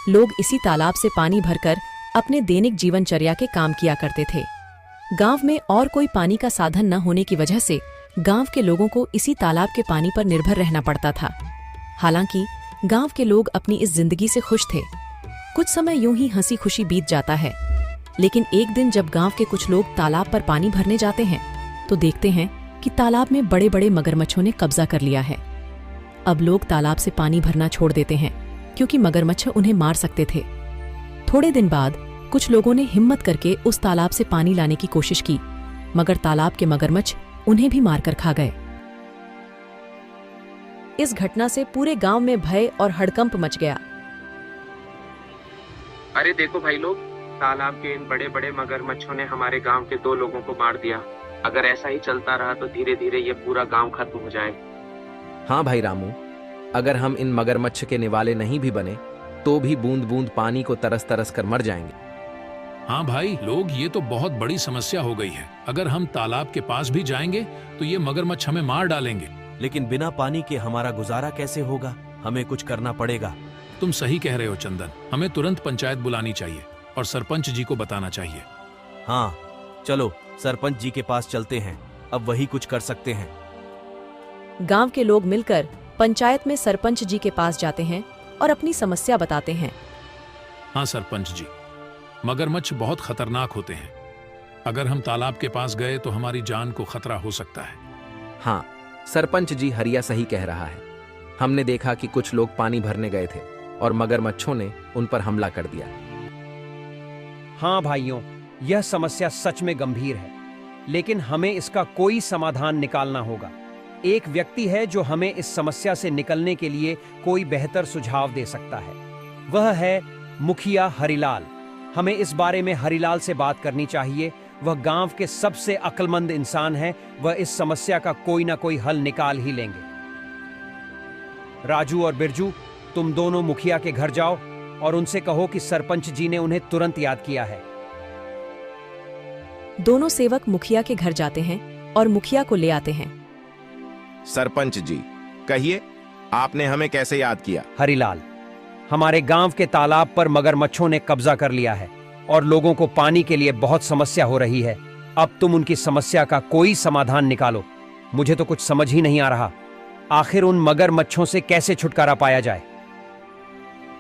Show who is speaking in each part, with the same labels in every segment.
Speaker 1: लोग इसी तालाब से पानी भरकर अपने दैनिक जीवनचर्या के काम किया करते थे। गांव में और कोई पानी का साधन न होने की वजह से गांव के लोगों को इसी तालाब के पानी पर निर्भर रहना पड़ता था। हालांकि गांव के लोग अपनी इस जिंदगी से खुश थे। कुछ समय यूं ही हंसी खुशी बीत जाता है, लेकिन एक दिन जब गांव के कुछ लोग तालाब पर पानी भरने जाते हैं तो देखते हैं कि तालाब में बड़े बड़े मगरमच्छों ने कब्जा कर लिया है। अब लोग तालाब से पानी भरना छोड़ देते हैं क्योंकि मगरमच्छ उन्हें मार सकते थे। थोड़े दिन बाद कुछ लोगों ने हिम्मत करके उस तालाब से पानी लाने की कोशिश की, मगर तालाब के मगरमच्छ उन्हें भी मारकर खा गए। इस घटना से पूरे गांव में भय और हड़कंप मच गया।
Speaker 2: अरे देखो भाई लोग, तालाब के इन बड़े बड़े मगरमच्छों ने हमारे गांव के 2 लोगों को मार दिया। अगर ऐसा ही चलता रहा तो धीरे धीरे ये पूरा गांव खत्म हो जाएगा।
Speaker 3: हाँ भाई रामू, अगर हम इन मगरमच्छ के निवाले नहीं भी बने तो भी बूंद बूंद पानी को तरस तरस कर मर जाएंगे।
Speaker 4: हाँ भाई लोग, ये तो बहुत बड़ी समस्या हो गई है। अगर हम तालाब के पास भी जाएंगे तो ये मगरमच्छ हमें मार डालेंगे।
Speaker 5: लेकिन बिना पानी के हमारा गुजारा कैसे होगा? हमें कुछ करना पड़ेगा।
Speaker 4: तुम सही कह रहे हो चंदन, हमें तुरंत पंचायत बुलानी चाहिए और सरपंच जी को बताना चाहिए।
Speaker 5: हाँ चलो सरपंच जी के पास चलते हैं, अब वही कुछ कर सकते हैं।
Speaker 1: गांव के लोग मिलकर पंचायत में सरपंच जी के पास जाते हैं और अपनी समस्या बताते हैं।
Speaker 4: हाँ सरपंच जी, मगरमच्छ बहुत खतरनाक होते हैं। अगर हम तालाब के पास गए तो हमारी जान को खतरा हो सकता है।
Speaker 3: हाँ सरपंच जी, हरिया सही कह रहा है। हमने देखा कि कुछ लोग पानी भरने गए थे और मगरमच्छों ने उन पर हमला कर दिया।
Speaker 6: हाँ भाइयों, यह समस्या सच में गंभीर है, लेकिन हमें इसका कोई समाधान निकालना होगा। एक व्यक्ति है जो हमें इस समस्या से निकलने के लिए कोई बेहतर सुझाव दे सकता है। वह है मुखिया हरिलाल। हमें इस बारे में हरिलाल से बात करनी चाहिए। वह गांव के सबसे अक्लमंद इंसान है। वह इस समस्या का कोई ना कोई हल निकाल ही लेंगे। राजू और बिरजू, तुम दोनों मुखिया के घर जाओ और उनसे कहो कि सरपंच जी ने उन्हें तुरंत याद किया है।
Speaker 1: दोनों सेवक मुखिया के घर जाते हैं और मुखिया को ले आते हैं।
Speaker 7: सरपंच जी, कहिए, आपने हमें कैसे याद किया?
Speaker 6: हरिलाल, हमारे गांव के तालाब पर मगरमच्छों ने कब्जा कर लिया है और लोगों को पानी के लिए बहुत समस्या हो रही है। अब तुम उनकी समस्या का कोई समाधान निकालो। मुझे तो कुछ समझ ही नहीं आ रहा, आखिर उन मगरमच्छों से कैसे छुटकारा पाया जाए।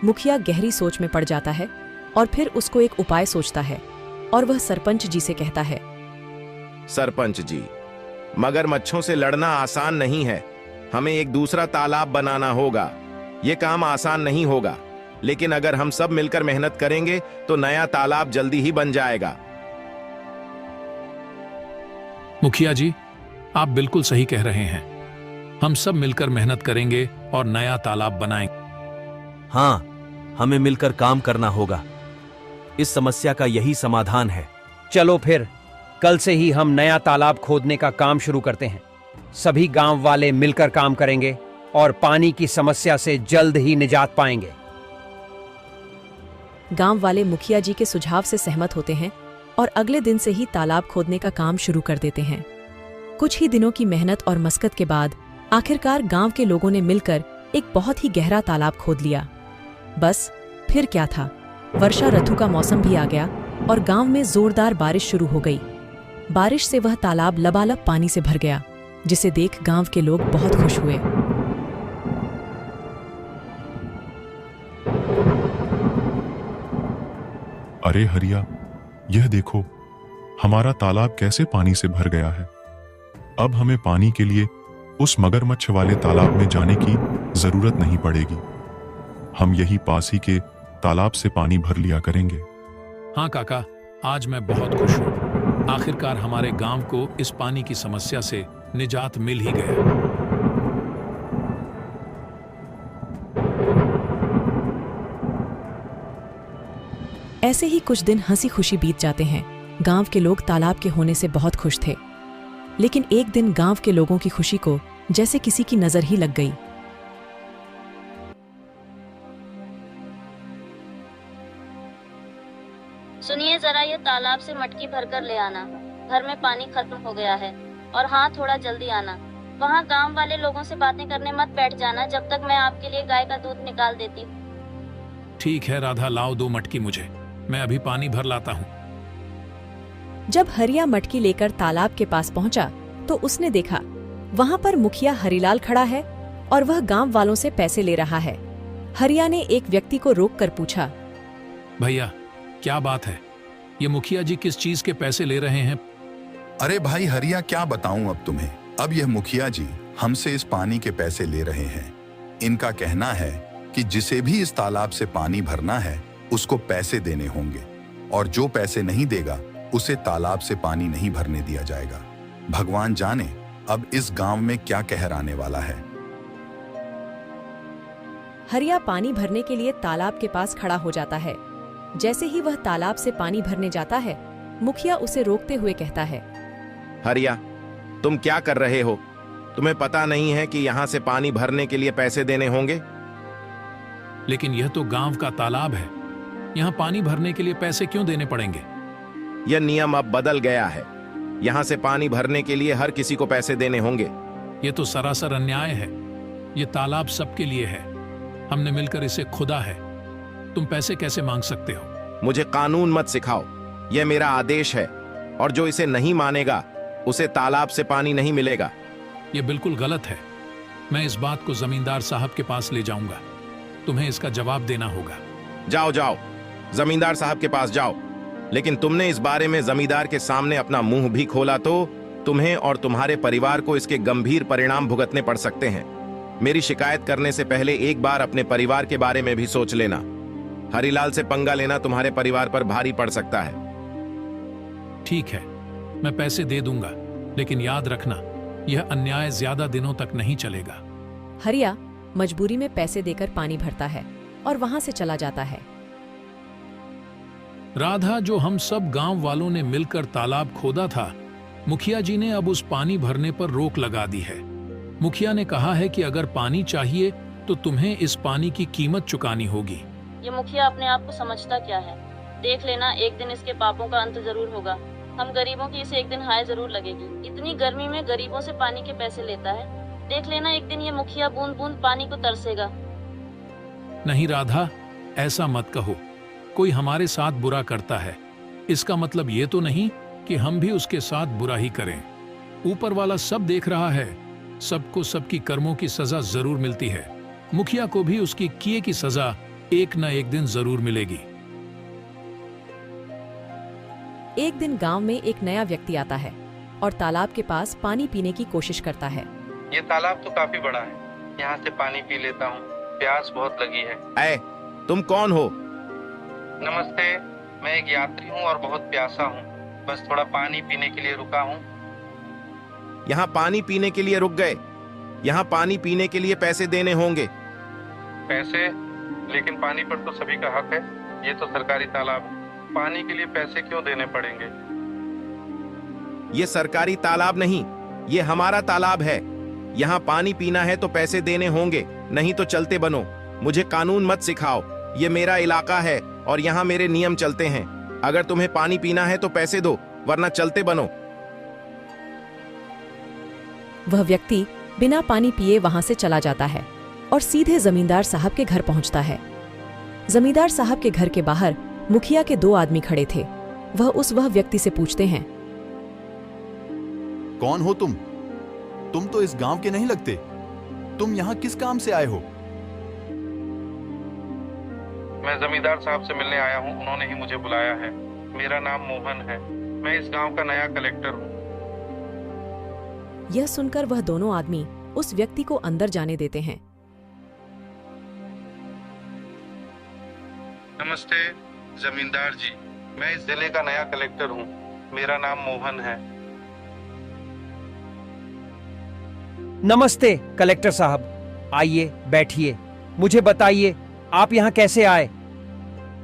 Speaker 1: मुखिया गहरी सोच में पड़ जाता है और फिर उसको एक उपाय सोचता है और वह सरपंच जी से कहता है।
Speaker 7: सरपंच जी, मगरमच्छों से लड़ना आसान नहीं है। हमें एक दूसरा तालाब बनाना होगा। यह काम आसान नहीं होगा, लेकिन अगर हम सब मिलकर मेहनत करेंगे तो नया तालाब जल्दी ही बन जाएगा।
Speaker 4: मुखिया जी, आप बिल्कुल सही कह रहे हैं। हम सब मिलकर मेहनत करेंगे और नया तालाब बनाएंगे।
Speaker 5: हाँ, हमें मिलकर काम करना होगा। इस समस्या का यही समाधान है।
Speaker 6: चलो फिर कल से ही हम नया तालाब खोदने का काम शुरू करते हैं। सभी गांव वाले मिलकर काम करेंगे और पानी की समस्या से जल्द ही निजात पाएंगे।
Speaker 1: गांव वाले मुखिया जी के सुझाव से सहमत होते हैं और अगले दिन से ही तालाब खोदने का काम शुरू कर देते हैं। कुछ ही दिनों की मेहनत और मशक्कत के बाद आखिरकार गांव के लोगों ने मिलकर एक बहुत ही गहरा तालाब खोद लिया। बस फिर क्या था, वर्षा ऋतु का मौसम भी आ गया और गांव में जोरदार बारिश शुरू हो गई। बारिश से वह तालाब लबालब पानी से भर गया, जिसे देख गांव के लोग बहुत खुश हुए।
Speaker 8: अरे हरिया, यह देखो, हमारा तालाब कैसे पानी से भर गया है। अब हमें पानी के लिए उस मगरमच्छ वाले तालाब में जाने की जरूरत नहीं पड़ेगी। हम यही पास ही के तालाब से पानी भर लिया करेंगे।
Speaker 4: हाँ काका, आज मैं बहुत खुश हूँ। आखिरकार हमारे गांव को इस पानी की समस्या से निजात मिल ही गया।
Speaker 1: ऐसे ही कुछ दिन हंसी खुशी बीत जाते हैं। गांव के लोग तालाब के होने से बहुत खुश थे, लेकिन एक दिन गांव के लोगों की खुशी को जैसे किसी की नजर ही लग गई।
Speaker 9: सुनिए जरा, ये तालाब से मटकी भरकर ले आना। घर में पानी खत्म हो गया है। और हाँ, थोड़ा जल्दी आना। वहाँ गांव वाले लोगों से बातें करने मत बैठ जाना जब तक मैं आपके लिए गाय का दूध निकाल देती हूँ।
Speaker 4: ठीक है राधा, लाओ 2 मटकी मुझे, मैं अभी पानी भर लाता हूँ।
Speaker 1: जब हरिया मटकी लेकर तालाब के पास पहुंचा तो उसने देखा वहां पर मुखिया हरिलाल खड़ा है और वह गांव वालों से पैसे ले रहा है। हरिया ने एक व्यक्ति को रोककर पूछा,
Speaker 4: भैया क्या बात है, ये मुखिया जी किस चीज के पैसे ले रहे हैं?
Speaker 10: अरे भाई हरिया, क्या बताऊं अब तुम्हें। अब यह मुखिया जी हमसे इस पानी के पैसे ले रहे हैं। इनका कहना है कि जिसे भी इस तालाब से पानी भरना है उसको पैसे देने होंगे, और जो पैसे नहीं देगा उसे तालाब से पानी नहीं भरने दिया जाएगा। भगवान जाने अब इस गांव में क्या कहर आने वाला है।
Speaker 1: हरिया पानी भरने के लिए तालाब के पास खड़ा हो जाता है। जैसे ही वह तालाब से पानी भरने जाता है, मुखिया उसे रोकते हुए कहता है,
Speaker 7: हरिया, तुम क्या कर रहे हो? तुम्हें पता नहीं है कि यहाँ से पानी भरने के लिए पैसे देने होंगे?
Speaker 4: लेकिन यह तो गांव का तालाब है, यहाँ पानी भरने के लिए पैसे क्यों देने पड़ेंगे?
Speaker 7: यह नियम अब बदल गया है। यहाँ से पानी भरने के लिए हर किसी को पैसे देने होंगे।
Speaker 4: ये तो सरासर अन्याय है। ये तालाब सबके लिए है, हमने मिलकर इसे खुदा है। तुम पैसे कैसे मांग सकते हो?
Speaker 7: मुझे कानून मत सिखाओ, यह मेरा आदेश है, और जो इसे नहीं मानेगा उसे तालाब से पानी नहीं मिलेगा।
Speaker 4: ये बिल्कुल गलत है। मैं इस बात को जमींदार साहब के पास ले जाऊंगा, तुम्हें इसका जवाब देना होगा।
Speaker 7: जाओ जाओ, जमींदार साहब के पास जाओ, लेकिन तुमने इस बारे में जमींदार के सामने अपना मुंह भी खोला तो तुम्हें और तुम्हारे परिवार को इसके गंभीर परिणाम भुगतने पड़ सकते हैं। मेरी शिकायत करने से पहले एक बार अपने परिवार के बारे में भी सोच लेना। हरिलाल से पंगा लेना तुम्हारे परिवार पर भारी पड़ सकता है।
Speaker 4: ठीक है, मैं पैसे दे दूंगा, लेकिन याद रखना यह अन्याय ज्यादा दिनों तक नहीं चलेगा।
Speaker 1: हरिया मजबूरी में पैसे देकर पानी भरता है और वहां से चला जाता है।
Speaker 4: राधा, जो हम सब गांव वालों ने मिलकर तालाब खोदा था, मुखिया जी ने अब उस पानी भरने पर रोक लगा दी है। मुखिया ने कहा है कि अगर पानी चाहिए तो तुम्हें इस पानी की कीमत चुकानी होगी।
Speaker 9: ये मुखिया अपने आप को समझता क्या है? देख लेना, एक दिन इसके पापों का अंत जरूर होगा। हम गरीबों की इसे एक दिन हाय जरूर लगेगी। इतनी गर्मी में गरीबों से पानी के पैसे लेता है। देख लेना, एक दिन ये मुखिया बूंद बूंद पानी को तरसेगा।
Speaker 4: नहीं राधा, ऐसा मत कहो। कोई हमारे साथ बुरा करता है, इसका मतलब ये तो नहीं कि हम भी उसके साथ बुरा ही करें। ऊपर वाला सब देख रहा है, सबको सबकी कर्मों की सजा जरूर मिलती है। मुखिया को भी उसकी किए की सजा एक न एक दिन जरूर मिलेगी।
Speaker 1: एक दिन गांव में एक नया व्यक्ति आता है और तालाब के पास पानी पीने की कोशिश करता है।
Speaker 2: ये तालाब तो काफी बड़ा है, यहाँ से पानी पी लेता हूँ, प्यास बहुत लगी है।
Speaker 7: ऐ, तुम कौन हो?
Speaker 2: नमस्ते, मैं एक यात्री हूँ और बहुत प्यासा हूँ, बस थोड़ा पानी पीने के लिए रुका हूँ।
Speaker 7: यहाँ पानी पीने के लिए रुक गए? यहाँ पानी पीने के लिए पैसे देने होंगे।
Speaker 2: पैसे? लेकिन पानी पर तो सभी का हक है, ये तो सरकारी तालाब है, पानी के लिए पैसे क्यों देने पड़ेंगे?
Speaker 7: ये सरकारी तालाब नहीं, ये हमारा तालाब है। यहाँ पानी पीना है तो पैसे देने होंगे, नहीं तो चलते बनो। मुझे कानून मत सिखाओ, ये मेरा इलाका है और यहाँ मेरे नियम चलते हैं। अगर तुम्हें पानी पीना है तो पैसे दो, वरना चलते बनो।
Speaker 1: वह व्यक्ति बिना पानी पिए वहां से चला जाता है और सीधे जमींदार साहब के घर पहुंचता है। जमींदार साहब के घर के बाहर मुखिया के 2 आदमी खड़े थे। वह व्यक्ति से पूछते हैं,
Speaker 10: कौन हो तुम? तुम तो इस गांव के नहीं लगते। तुम यहाँ किस काम से आए हो?
Speaker 2: मैं जमींदार साहब से मिलने आया हूँ, उन्होंने ही मुझे बुलाया है। मेरा नाम मोहन है, मैं इस गांव का नया कलेक्टर हूँ।
Speaker 1: यह सुनकर वह दोनों आदमी उस व्यक्ति को अंदर जाने देते हैं।
Speaker 2: नमस्ते जमींदार जी, मैं इस जिले का नया कलेक्टर हूँ, मेरा नाम मोहन है।
Speaker 6: नमस्ते कलेक्टर साहब, आइए बैठिए। मुझे बताइए आप यहाँ कैसे आए?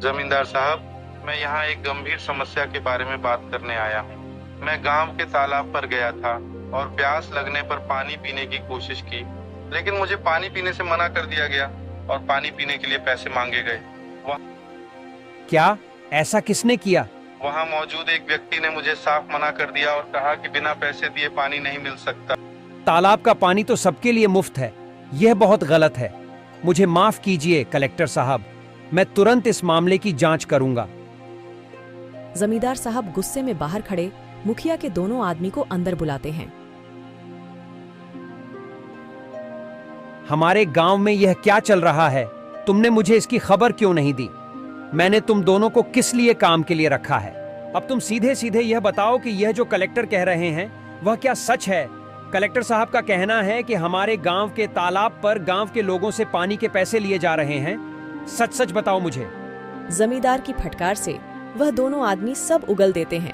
Speaker 2: जमींदार साहब, मैं यहाँ एक गंभीर समस्या के बारे में बात करने आया हूँ। मैं गांव के तालाब पर गया था और प्यास लगने पर पानी पीने की कोशिश की, लेकिन मुझे पानी पीने से मना कर दिया गया और पानी पीने के लिए पैसे मांगे गए।
Speaker 6: क्या ऐसा किसने किया?
Speaker 2: वहाँ मौजूद एक व्यक्ति ने मुझे साफ मना कर दिया और कहा कि बिना पैसे दिए पानी नहीं मिल सकता।
Speaker 6: तालाब का पानी तो सबके लिए मुफ्त है, यह बहुत गलत है। मुझे माफ कीजिए कलेक्टर साहब, मैं तुरंत इस मामले की जांच करूंगा।
Speaker 1: जमींदार साहब गुस्से में बाहर खड़े मुखिया के दोनों आदमी को अंदर बुलाते हैं।
Speaker 6: हमारे गांव में यह क्या चल रहा है? तुमने मुझे इसकी खबर क्यों नहीं दी? मैंने तुम दोनों को किस लिए काम के लिए रखा है? अब तुम सीधे सीधे यह बताओ कि यह जो कलेक्टर कह रहे हैं वह क्या सच है? कलेक्टर साहब का कहना है कि हमारे गांव के तालाब पर गांव के लोगों से पानी के पैसे लिए जा रहे हैं। सच सच बताओ मुझे।
Speaker 1: जमींदार की फटकार से वह दोनों आदमी सब उगल देते हैं।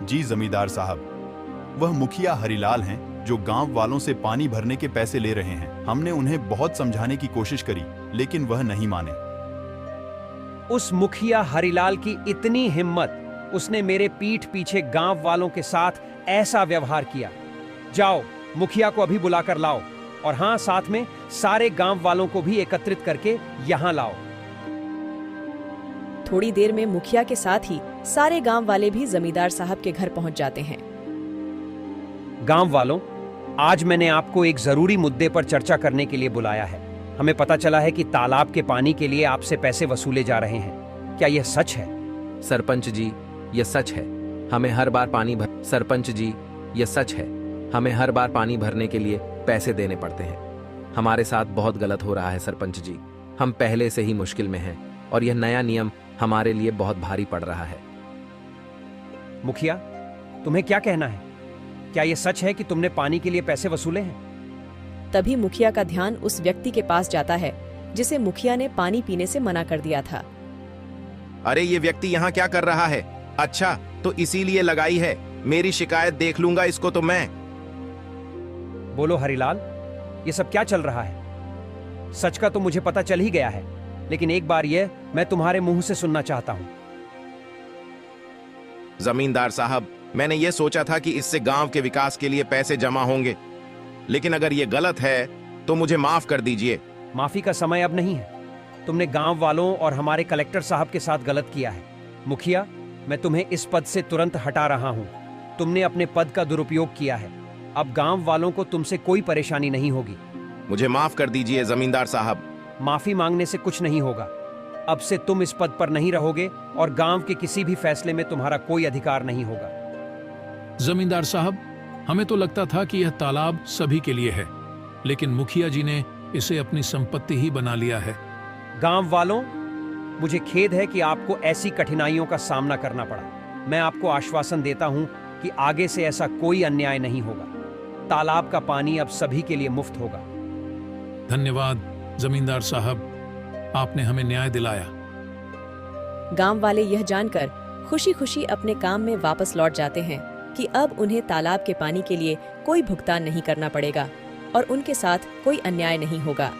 Speaker 11: जी जमींदार साहब, वह मुखिया हरिलाल हैं जो गांव वालों से पानी भरने के पैसे ले रहे हैं। हमने उन्हें बहुत समझाने की कोशिश करी लेकिन वह नहीं माने।
Speaker 6: उस मुखिया हरिलाल की इतनी हिम्मत, उसने मेरे पीठ पीछे गांव वालों के साथ ऐसा व्यवहार किया। जाओ, मुखिया को अभी बुलाकर लाओ, और हां, साथ में सारे गांव वालों को भी एकत्रित करके यहां लाओ।
Speaker 1: थोड़ी देर में मुखिया के साथ ही सारे गांव वाले भी जमींदार साहब के घर पहुंच जाते हैं।
Speaker 6: गांव वालों, आज मैंने आपको एक जरूरी मुद्दे पर चर्चा करने के लिए बुलाया है। हमें पता चला है कि तालाब के पानी के लिए आपसे पैसे वसूले जा रहे हैं। क्या यह सच है?
Speaker 3: सरपंच जी, यह सच है। हमें हर बार सरपंच जी, यह सच है। हमें हर बार पानी भरने के लिए पैसे देने पड़ते हैं। हमारे साथ बहुत गलत हो रहा है सरपंच जी। हम पहले से ही मुश्किल में हैं और यह नया नियम हमारे लिए बहुत भारी पड़ रहा है।
Speaker 6: मुखिया, तुम्हें क्या कहना है? क्या यह सच है कि तुमने पानी के लिए पैसे वसूले हैं?
Speaker 1: तभी मुखिया का ध्यान उस व्यक्ति के पास जाता है जिसे मुखिया ने पानी पीने से मना कर दिया था।
Speaker 7: अरे ये व्यक्ति यहाँ क्या कर रहा है? अच्छा, तो इसीलिए लगाई है। मेरी शिकायत देख लूंगा इसको तो मैं।
Speaker 6: बोलो हरिलाल, ये सब क्या चल रहा है? सच का तो मुझे पता चल ही गया है, लेकिन एक बार यह मैं तुम्हारे मुंह से सुनना चाहता हूं।
Speaker 7: जमींदार साहब, मैंने ये सोचा था कि इससे गांव के विकास के लिए पैसे जमा होंगे, लेकिन अगर ये गलत है तो मुझे माफ कर दीजिए।
Speaker 6: माफी का समय अब नहीं है। तुमने गांव वालों और हमारे कलेक्टर साहब के साथ गलत किया है। मुखिया, मैं तुम्हें इस पद से तुरंत हटा रहा हूं। तुमने अपने पद का दुरुपयोग किया है। अब गांव वालों को तुमसे कोई परेशानी नहीं होगी।
Speaker 7: मुझे माफ कर दीजिए जमींदार साहब।
Speaker 6: माफी मांगने से कुछ नहीं होगा। अब से तुम इस पद पर नहीं रहोगे और गांव के किसी भी फैसले में तुम्हारा कोई अधिकार नहीं होगा।
Speaker 4: जमींदार साहब, हमें तो लगता था कि यह तालाब सभी के लिए है, लेकिन मुखिया जी ने इसे अपनी संपत्ति ही बना लिया है।
Speaker 6: गांव वालों, मुझे खेद है कि आपको ऐसी कठिनाइयों का सामना करना पड़ा। मैं आपको आश्वासन देता हूं कि आगे से ऐसा कोई अन्याय नहीं होगा। तालाब का पानी अब सभी के लिए मुफ्त होगा।
Speaker 4: धन्यवाद जमींदार साहब, आपने हमें न्याय दिलाया।
Speaker 1: गांव वाले यह जानकर खुशी खुशी अपने काम में वापस लौट जाते हैं कि अब उन्हें तालाब के पानी के लिए कोई भुगतान नहीं करना पड़ेगा और उनके साथ कोई अन्याय नहीं होगा।